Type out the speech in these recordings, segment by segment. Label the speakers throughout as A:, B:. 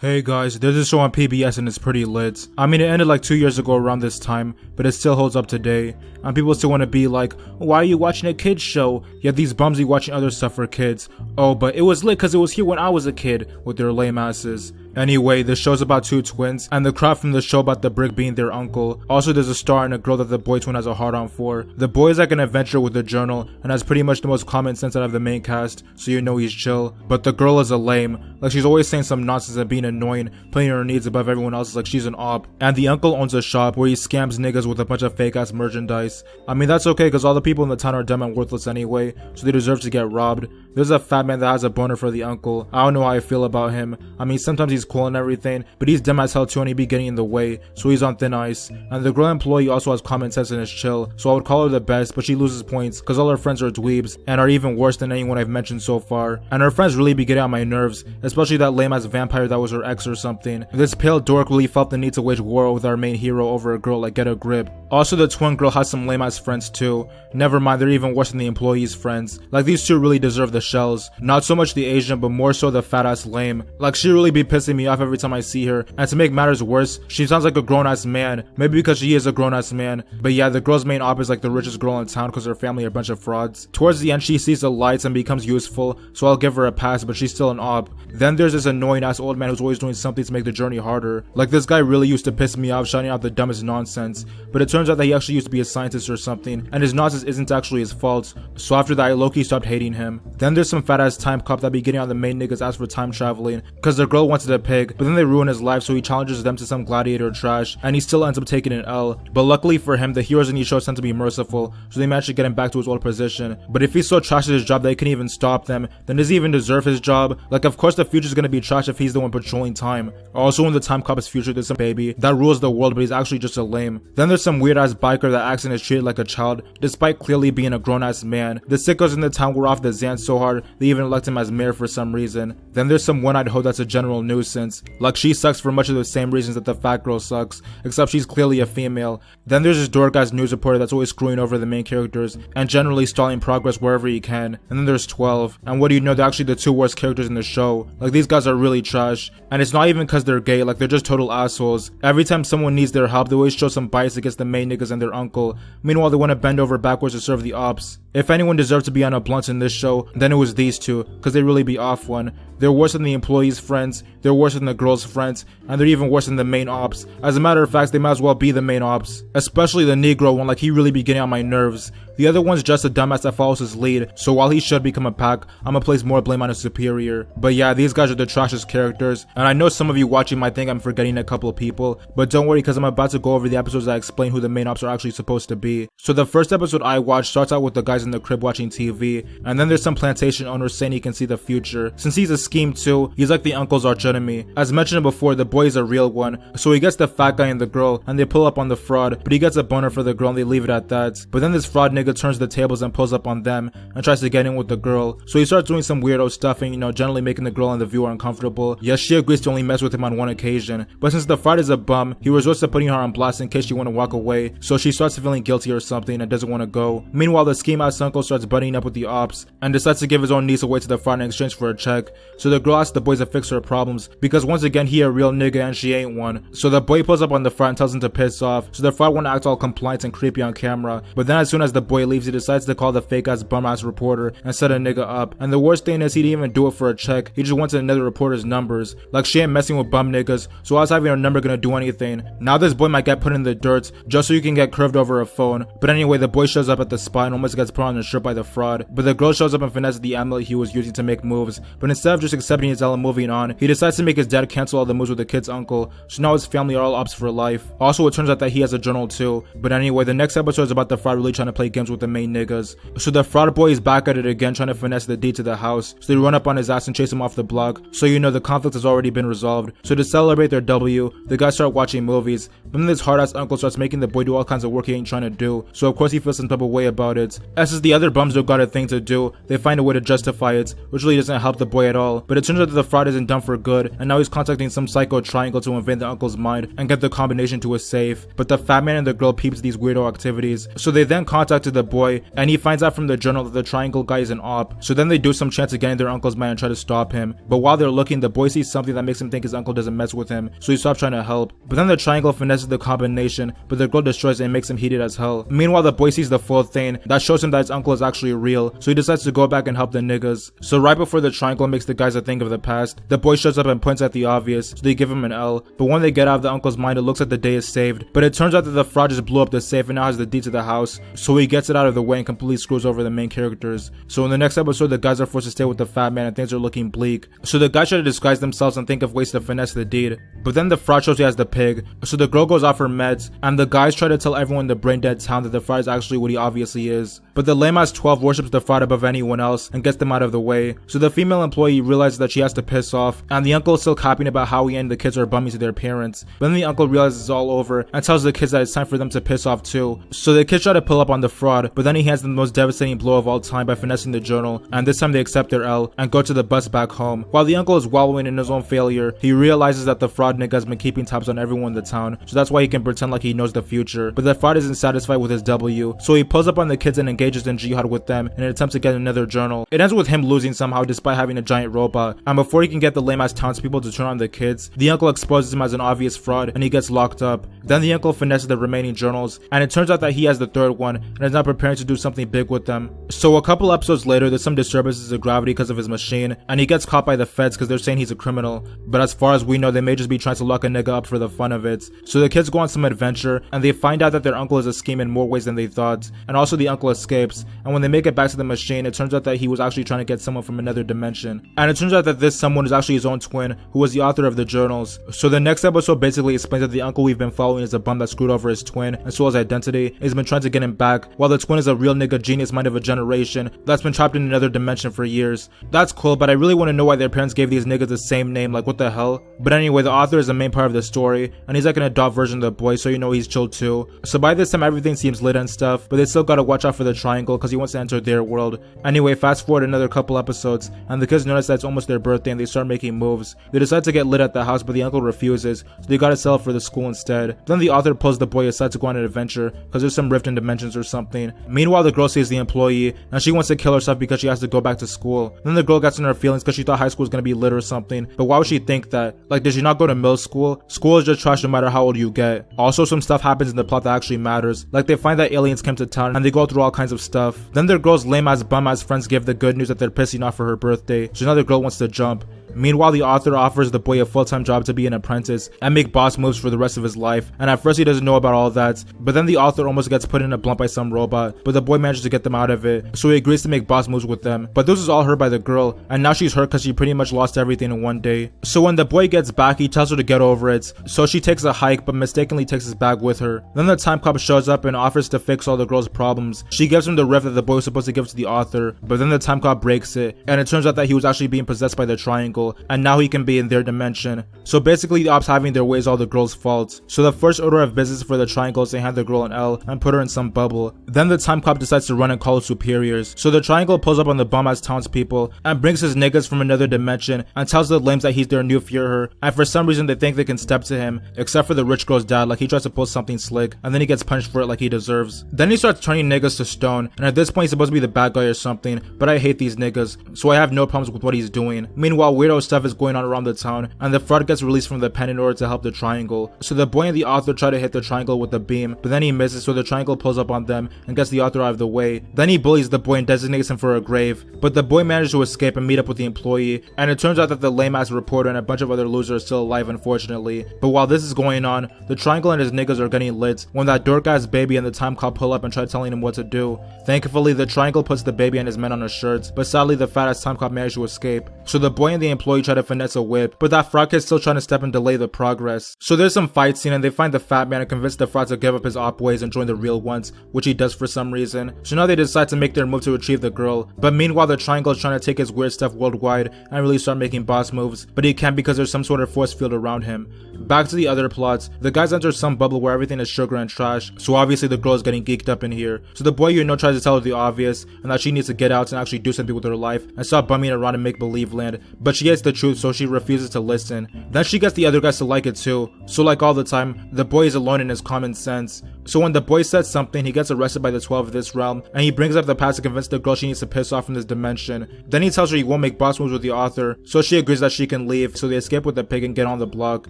A: Hey guys, there's a show on PBS and it's pretty lit. I mean, it ended like 2 years ago around this time, but it still holds up today. And people still want to be like, why are you watching a kid's show? Yet these bums be watching other stuff for kids. Oh, but it was lit because it was here when I was a kid, with their lame asses. Anyway, the show's about two twins, and the crowd from the show about the brick being their uncle. Also, there's a star and a girl that the boy twin has a hard-on for. The boy is like an adventurer with a journal, and has pretty much the most common sense out of the main cast, so you know he's chill. But the girl is a lame, like she's always saying some nonsense and being annoying, putting her needs above everyone else's like she's an op. And the uncle owns a shop where he scams niggas with a bunch of fake-ass merchandise. I mean, that's okay because all the people in the town are dumb and worthless anyway, so they deserve to get robbed. There's a fat man that has a boner for the uncle. I don't know how I feel about him. I mean, sometimes he's cool and everything, but he's dumb as hell too and he be getting in the way, so he's on thin ice. And the girl employee also has common sense and is chill, so I would call her the best, but she loses points because all her friends are dweebs and are even worse than anyone I've mentioned so far. And her friends really be getting on my nerves, especially that lame ass vampire that was her ex or something. This pale dork really felt the need to wage war with our main hero over a girl like get a grip. Also, the twin girl has some lame ass friends too. Never mind, they're even worse than the employee's friends. Like, these two really deserve the shells. Not so much the Asian, but more so the fat ass lame. Like, she really be pissing me off every time I see her. And to make matters worse, she sounds like a grown ass man. Maybe because she is a grown ass man. But yeah, the girl's main op is like the richest girl in town because her family are a bunch of frauds. Towards the end, she sees the lights and becomes useful, so I'll give her a pass, but she's still an op. Then there's this annoying ass old man who's always doing something to make the journey harder. Like, this guy really used to piss me off, shouting out the dumbest nonsense. But it turns out that he actually used to be a scientist or something, and his nonsense isn't actually his fault. So after that, I low-key stopped hating him. Then there's some fat ass time cop that be getting on the main niggas ass for time traveling, because their girl wanted a pig, but then they ruin his life, so he challenges them to some gladiator trash, and he still ends up taking an L. But luckily for him, the heroes in these shows tend to be merciful, so they manage to get him back to his old position. But if he's so trash at his job that he can't even stop them, then does he even deserve his job? Like, of course the future's gonna be trash if he's the one patrolling time. Also, in the time cop is future, there's some baby that rules the world, but he's actually just a lame. Then there's some weird ass biker that acts and is treated like a child, despite clearly being a grown ass man. The sickos in the town were off the Xan so hard, they even elect him as mayor for some reason. Then there's some one-eyed hoe that's a general nuisance. Like, she sucks for much of the same reasons that the fat girl sucks, except she's clearly a female. Then there's this dork ass news reporter that's always screwing over the main characters, and generally stalling progress wherever he can. And then there's 12, and what do you know, they're actually the two worst characters in the show. Like, these guys are really trash, and it's not even because they're gay, like they're just total assholes. Every time someone needs their help, they always show some bias against the main niggas and their uncle. Meanwhile, they want to bend over backwards to serve the ops. If anyone deserved to be on a blunt in this show, then it was these two, because they really be off one. They're worse than the employees' friends, they're worse than the girls' friends, and they're even worse than the main ops. As a matter of fact, they might as well be the main ops. Especially the Negro one, like he really be getting on my nerves. The other one's just a dumbass that follows his lead, so while he should become a pack, I'ma place more blame on his superior. But yeah, these guys are the trashiest characters, and I know some of you watching might think I'm forgetting a couple of people, but don't worry because I'm about to go over the episodes that explain who the main ops are actually supposed to be. So the first episode I watched starts out with the guys in the crib watching TV, and then there's some plantation owners saying he can see the future. Since he's a scheme too, he's like the uncle's arch enemy. As mentioned before, the boy is a real one, so he gets the fat guy and the girl, and they pull up on the fraud, but he gets a boner for the girl and they leave it at that. But then this fraud nigga turns the tables and pulls up on them, and tries to get in with the girl, so he starts doing some weirdo stuff and, you know, generally making the girl and the viewer uncomfortable. Yes, she agrees to only mess with him on one occasion, but since the fraud is a bum, he resorts to putting her on blast in case she want to walk away, so she starts feeling guilty or something and doesn't want to go. Meanwhile, the scheme ass uncle starts buddying up with the ops, and decides to give his own niece away to the fraud in exchange for a check, so the girl asks the boys to fix her problems, because once again he a real nigga and she ain't one. So the boy pulls up on the fraud and tells him to piss off, so the fraud want to act all compliant and creepy on camera, but then as soon as the boy leaves, he decides to call the fake ass bum ass reporter and set a nigga up. And the worst thing is he didn't even do it for a check, he just wanted another reporter's numbers. Like, she ain't messing with bum niggas, so how's having her number gonna do anything? Now this boy might get put in the dirt just so you can get curved over a phone. But anyway, the boy shows up at the spot and almost gets put on his shirt by the fraud, but the girl shows up and finesses the amulet he was using to make moves, but instead of just accepting his L and moving on, he decides to make his dad cancel all the moves with the kid's uncle, so now his family are all ops for life. Also, it turns out that he has a journal too. But anyway, the next episode is about the fraud really trying to play games with the main niggas. So the fraud boy is back at it again trying to finesse the deed to the house, so they run up on his ass and chase him off the block, so you know the conflict has already been resolved. So to celebrate their W, the guys start watching movies, but then this hard ass uncle starts making the boy do all kinds of work he ain't trying to do, so of course he feels some type of way about it. Just as the other bums don't got a thing to do, they find a way to justify it, which really doesn't help the boy at all. But it turns out that the fraud isn't done for good, and now he's contacting some psycho triangle to invade the uncle's mind and get the combination to a safe. But the fat man and the girl peeps these weirdo activities, so they then contacted the boy, and he finds out from the journal that the triangle guy is an op. So then they do some chance of getting their uncle's mind and try to stop him. But while they're looking, the boy sees something that makes him think his uncle doesn't mess with him, so he stops trying to help. But then the triangle finesses the combination, but the girl destroys it and makes him heated as hell. Meanwhile, the boy sees the full thing that shows him that his uncle is actually real, so he decides to go back and help the niggas. So right before the triangle makes the guys a thing of the past, the boy shows up and points at the obvious, so they give him an L. But when they get out of the uncle's mind, it looks like the day is saved. But it turns out that the fraud just blew up the safe and now has the deed to the house, so he gets it out of the way and completely screws over the main characters. So in the next episode, the guys are forced to stay with the fat man and things are looking bleak. So the guys try to disguise themselves and think of ways to finesse the deed. But then the fraud shows he has the pig, so the girl goes off her meds, and the guys try to tell everyone in the brain dead town that the fraud is actually what he obviously is. But the lame ass 12 worships the fraud above anyone else and gets them out of the way. So the female employee realizes that she has to piss off, and the uncle is still copying about how he and the kids are bummies to their parents. But then the uncle realizes it's all over and tells the kids that it's time for them to piss off too. So the kids try to pull up on the fraud, but then he hands them the most devastating blow of all time by finessing the journal, and this time they accept their L and go to the bus back home. While the uncle is wallowing in his own failure, he realizes that the fraud nigga has been keeping tabs on everyone in the town, so that's why he can pretend like he knows the future. But the fraud isn't satisfied with his W, so he pulls up on the kids and engages in jihad with them in an attempt to get another journal. It ends with him losing somehow despite having a giant robot, and before he can get the lame ass townspeople to turn on the kids, the uncle exposes him as an obvious fraud and he gets locked up. Then the uncle finesses the remaining journals, and it turns out that he has the third one and is now preparing to do something big with them. So a couple episodes later, there's some disturbances of gravity because of his machine, and he gets caught by the feds because they're saying he's a criminal. But as far as we know, they may just be trying to lock a nigga up for the fun of it. So the kids go on some adventure, and they find out that their uncle is a scheme in more ways than they thought, and also the uncle escapes. And when they make it back to the machine, it turns out that he was actually trying to get someone from another dimension. And it turns out that this someone is actually his own twin, who was the author of the journals. So the next episode basically explains that the uncle we've been following is a bum that screwed over his twin and stole his identity, and he's been trying to get him back, while the twin is a real nigga genius mind of a generation that's been trapped in another dimension for years. That's cool, but I really want to know why their parents gave these niggas the same name, like what the hell? But anyway, the author is the main part of the story, and he's like an adult version of the boy, so you know he's chill too. So by this time everything seems lit and stuff, but they still gotta watch out for the triangle because he wants to enter their world. Anyway, fast forward another couple episodes, and the kids notice that it's almost their birthday and they start making moves. They decide to get lit at the house, but the uncle refuses, so they gotta sell it for the school instead. Then the author pulls the boy aside to go on an adventure because there's some rift in dimensions or something. Meanwhile, the girl sees the employee and she wants to kill herself because she has to go back to school. Then the girl gets in her feelings because she thought high school was gonna be lit or something, but why would she think that? Like, did she not go to middle school? School is just trash no matter how old you get. Also, some stuff happens in the plot that actually matters, like they find that aliens came to town and they go through all kinds of stuff. Then their girl's lame ass bum ass friends give the good news that they're pissing off for her birthday, so now the girl wants to jump. Meanwhile, the author offers the boy a full-time job to be an apprentice and make boss moves for the rest of his life, and at first he doesn't know about all that, but then the author almost gets put in a blunt by some robot, but the boy manages to get them out of it, so he agrees to make boss moves with them. But this is all heard by the girl, and now she's hurt because she pretty much lost everything in one day. So when the boy gets back, he tells her to get over it, so she takes a hike but mistakenly takes his bag with her. Then the time cop shows up and offers to fix all the girl's problems. She gives him the rift that the boy was supposed to give to the author, but then the time cop breaks it, and it turns out that he was actually being possessed by the triangle, and now he can be in their dimension. So basically the ops having their way is all the girl's fault. So the first order of business for the triangle is to hand the girl an L and put her in some bubble. Then the time cop decides to run and call his superiors. So the triangle pulls up on the bum ass townspeople and brings his niggas from another dimension and tells the lames that he's their new Führer, and for some reason they think they can step to him, except for the rich girl's dad, like he tries to pull something slick and then he gets punished for it like he deserves. Then he starts turning niggas to stone, and at this point he's supposed to be the bad guy or something, but I hate these niggas, so I have no problems with what he's doing. Meanwhile, weirdo stuff is going on around the town, and the fraud gets released from the pen in order to help the triangle. So the boy and the author try to hit the triangle with a beam, but then he misses, so the triangle pulls up on them and gets the author out of the way. Then he bullies the boy and designates him for a grave, but the boy manages to escape and meet up with the employee, and it turns out that the lame ass reporter and a bunch of other losers are still alive, unfortunately. But while this is going on, the triangle and his niggas are getting lit when that dork ass baby and the time cop pull up and try telling him what to do. Thankfully, the triangle puts the baby and his men on a shirt, but sadly the fat ass time cop managed to escape. So the boy and the employee try to finesse a whip, but that fraud kid's still trying to step and delay the progress. So there's some fight scene and they find the fat man and convince the fraud to give up his op ways and join the real ones, which he does for some reason. So now they decide to make their move to retrieve the girl, but meanwhile the triangle is trying to take his weird stuff worldwide and really start making boss moves, but he can't because there's some sort of force field field around him. Back to the other plots, the guys enter some bubble where everything is sugar and trash, so obviously the girl is getting geeked up in here. So the boy tries to tell her the obvious, and that she needs to get out and actually do something with her life, and stop bumming around in make-believe land, but she hates the truth, so she refuses to listen. Then she gets the other guys to like it too, so like all the time, the boy is alone in his common sense. So when the boy says something, he gets arrested by the 12 of this realm, and he brings up the past to convince the girl she needs to piss off from this dimension. Then he tells her he won't make boss moves with the author, so she agrees that she can leave, so they escape with the pig and get on the block.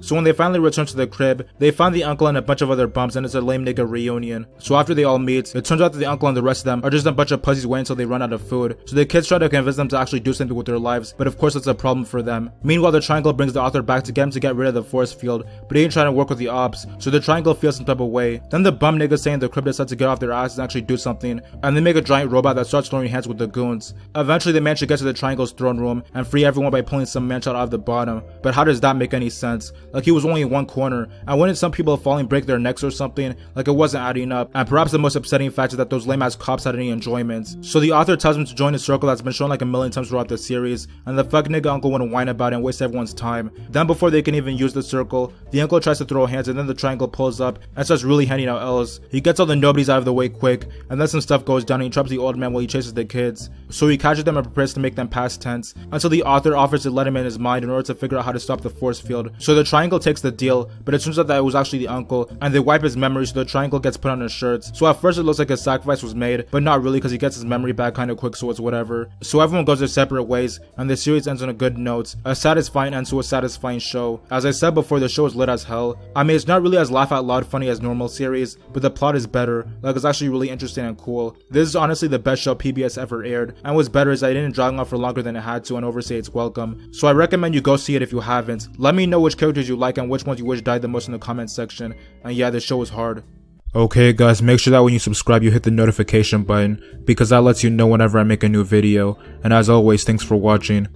A: So when they finally return to the crib, they find the uncle and a bunch of other bums, and it's a lame nigga reunion. So after they all meet, it turns out that the uncle and the rest of them are just a bunch of pussies waiting until they run out of food. So the kids try to convince them to actually do something with their lives, but of course it's a problem for them. Meanwhile, the triangle brings the author back to get him to get rid of the force field, but he ain't trying to work with the ops, so the triangle feels some type of way. Then the bum niggas saying the crib decide to get off their asses and actually do something, and they make a giant robot that starts throwing hands with the goons. Eventually they manage to get to the triangle's throne room and free everyone by pulling some man child out of the bottom, but how does that make any sense? Like, he was only in one corner, and wouldn't some people falling break their necks or something? Like, it wasn't adding up. And perhaps the most upsetting fact is that those lame ass cops had any enjoyment. So the author tells him to join a circle that's been shown like a million times throughout the series, and the fuck nigga uncle wouldn't whine about it and waste everyone's time. Then before they can even use the circle, the uncle tries to throw hands, and then the triangle pulls up and starts really handing out L's. He gets all the nobodies out of the way quick, and then some stuff goes down and he traps the old man while he chases the kids. So he catches them and prepares to make them past tense, until the author offers to let him in his mind in order to figure out how to stop the force field. So the triangle takes the deal, but it turns out that it was actually the uncle, and they wipe his memory so the triangle gets put on his shirts. So at first it looks like a sacrifice was made, but not really, because he gets his memory back kinda quick, so it's whatever. So everyone goes their separate ways, and the series ends on a good note. A satisfying end to a satisfying show. As I said before, the show is lit as hell. I mean, it's not really as laugh out loud funny as normal series, but the plot is better. Like, it's actually really interesting and cool. This is honestly the best show PBS ever aired, and what's better is that it didn't drag on for longer than it had to and overstay its welcome. So I recommend you go see it if you haven't. Let me know which characters you like and which ones you wish died the most in the comments section. And yeah, this show is hard. Okay guys, make sure that when you subscribe you hit the notification button, because that lets you know whenever I make a new video. And as always, thanks for watching.